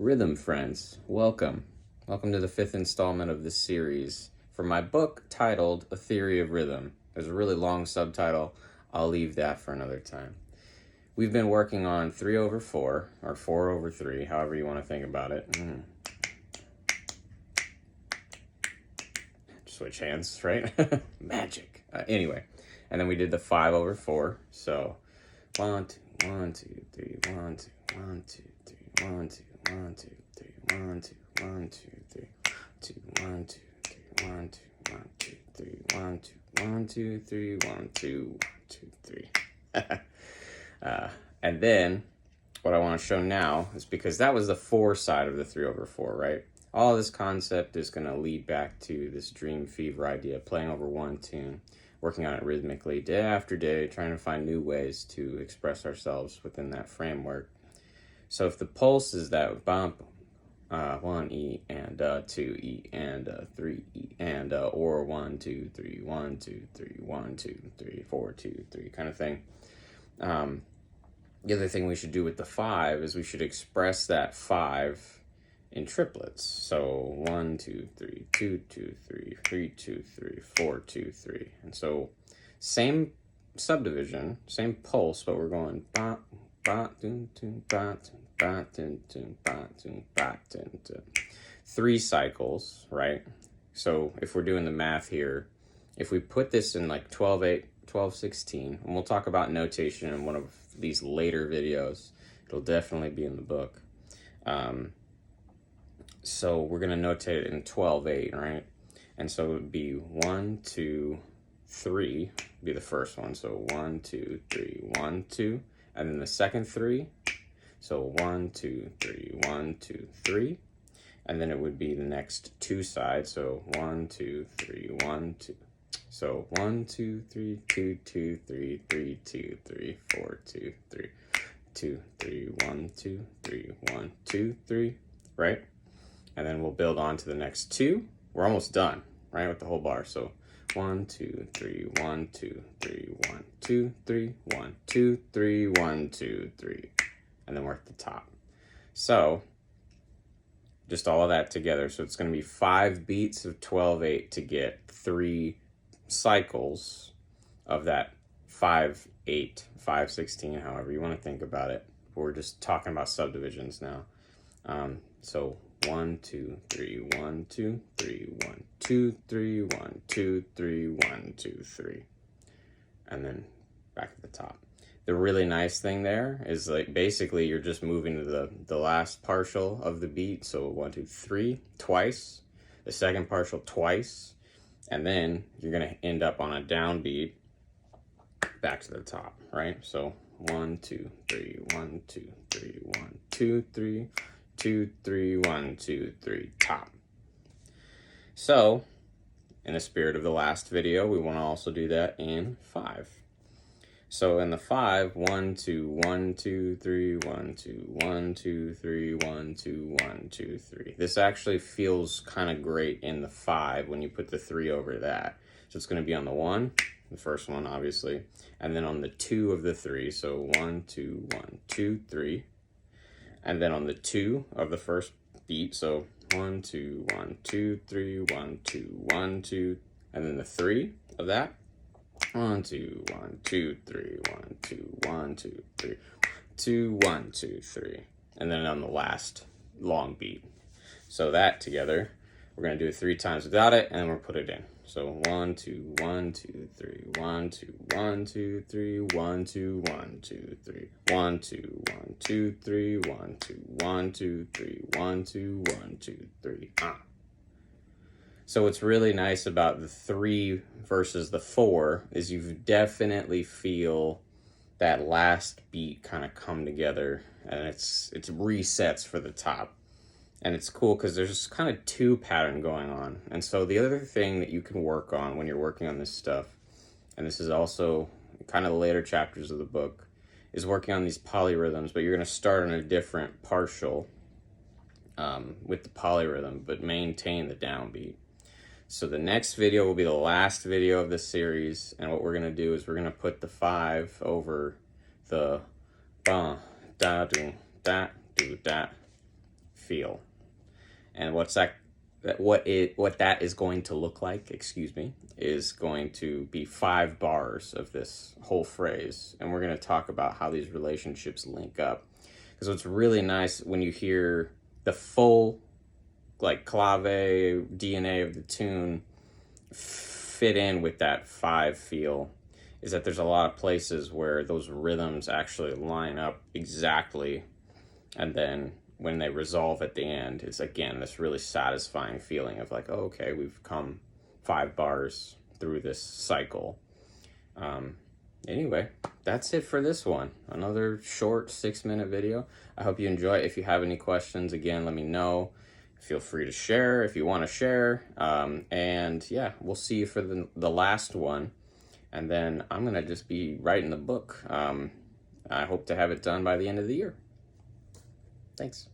Rhythm friends, welcome. Welcome to the 5th installment of this series for my book titled A Theory of Rhythm. There's a really long subtitle. I'll leave that for another time. We've been working on 3/4, or 4/3, however you want to think about it. Switch hands, right? Magic. Anyway, and then we did the 5/4. So 1, 2, 1, 2, 3, 1, 2, 1, 2, 3, 1, 2, 1, 2, 3, 1, 2, 1, 2, 3, 2, 1, 2, 3, 1, 2, 1, 2, 3, 1, 2, 1, 2, 3, 1, 2, 1, 2, 3. And then what I want to show now is because that was the 4 side of the 3/4, right? All this concept is going to lead back to this dream fever idea, playing over one tune, working on it rhythmically day after day, trying to find new ways to express ourselves within that framework. So if the pulse is that bump, 1 E and 2 E and 3 E and or 1 2 3 1 2 3 1 2 3 4 2 3 kind of thing. The other thing we should do with the 5 is we should express that 5 in triplets. So 1 2 3 2 2 3 3 2 3 4 2 3, and so same subdivision, same pulse, but we're going ba ba dun dun ba dun ba dun dun ba dun ba dun dun. 3 cycles, right? So if we're doing the math here, if we put this in like 12/8, 12/16, and we'll talk about notation in one of these later videos. It'll definitely be in the book. So we're going to notate it in 12/8, right? And so it would be 1 2 3 be the first one. So 1 2 3 1 2, and then the second 3. So 1 2 3 1 2 3, and then it would be the next 2 sides. So 1 2 3 1 2. So 1 2 3 2 2 3 3 2 3 4 2 3 2 3 1 2 3 1 2 3, right? And then we'll build on to the next 2. We're almost done, right, with the whole bar. So 1 2 3 1 2 3 1 2 3 1 2 3 1 2 3, and then we're at the top. So just all of that together. So it's going to be 5 beats of 12/8 to get 3 cycles of that 5/8, 5/16, however you want to think about it. We're just talking about subdivisions now. So 1 2 3 1 2 3 1 2 3 1 2 3 1 2 3, and then back at the top. The really nice thing there is, like, basically you're just moving to the last partial of the beat. So 1 2 3 twice, the second partial twice, and then you're going to end up on a downbeat back to the top, right? So 1 2 3 1 2 3 1 2 3 2 3 1 2 3 top. So in the spirit of the last video, we want to also do that in 5. So in the 5, 1 2 1 2 3 1 2 1 2 3 1 2 1 2 3. This actually feels kind of great in the 5 when you put the 3 over that. So it's going to be on the 1, the first one obviously, and then on the 2 of the 3. So 1 2 1 2 3, and then on the 2 of the first beat. So 1 2 1 2 3 1 2 1 2, and then the 3 of that. 1 2 1 2 3 1 2 1 2 3 2 1 2 3, and then on the last long beat. So that together, we're going to do it 3 times without it, and then we'll put it in. So 1 2 1 2 3 1 2 1 2 3 1 2 1 2 3 1 2 1 2 3 1 2 1 2 3 1 2 1 2 3. So what's really nice about the 3 versus the 4 is you definitely feel that last beat kind of come together, and it's resets for the top. And it's cool because there's kind of 2 pattern going on. And so the other thing that you can work on when you're working on this stuff, and this is also kind of the later chapters of the book, is working on these polyrhythms, but you're going to start on a different partial with the polyrhythm, but maintain the downbeat. So the next video will be the last video of this series, and what we're going to do is we're going to put the 5 over the ba da do da do da feel. And what that is going to look like, excuse me, is going to be 5 bars of this whole phrase. And we're going to talk about how these relationships link up. Because what's really nice when you hear the full, like, clave DNA of the tune fit in with that 5 feel is that there's a lot of places where those rhythms actually line up exactly. And then when they resolve at the end, it's again this really satisfying feeling of like, oh, okay, we've come 5 bars through this cycle. Anyway, that's it for this one. Another short 6-minute video. I hope you enjoy it. If you have any questions, again, let me know. Feel free to share if you want to share. And yeah, we'll see you for the last one. And then I'm going to just be writing the book. I hope to have it done by the end of the year. Thanks.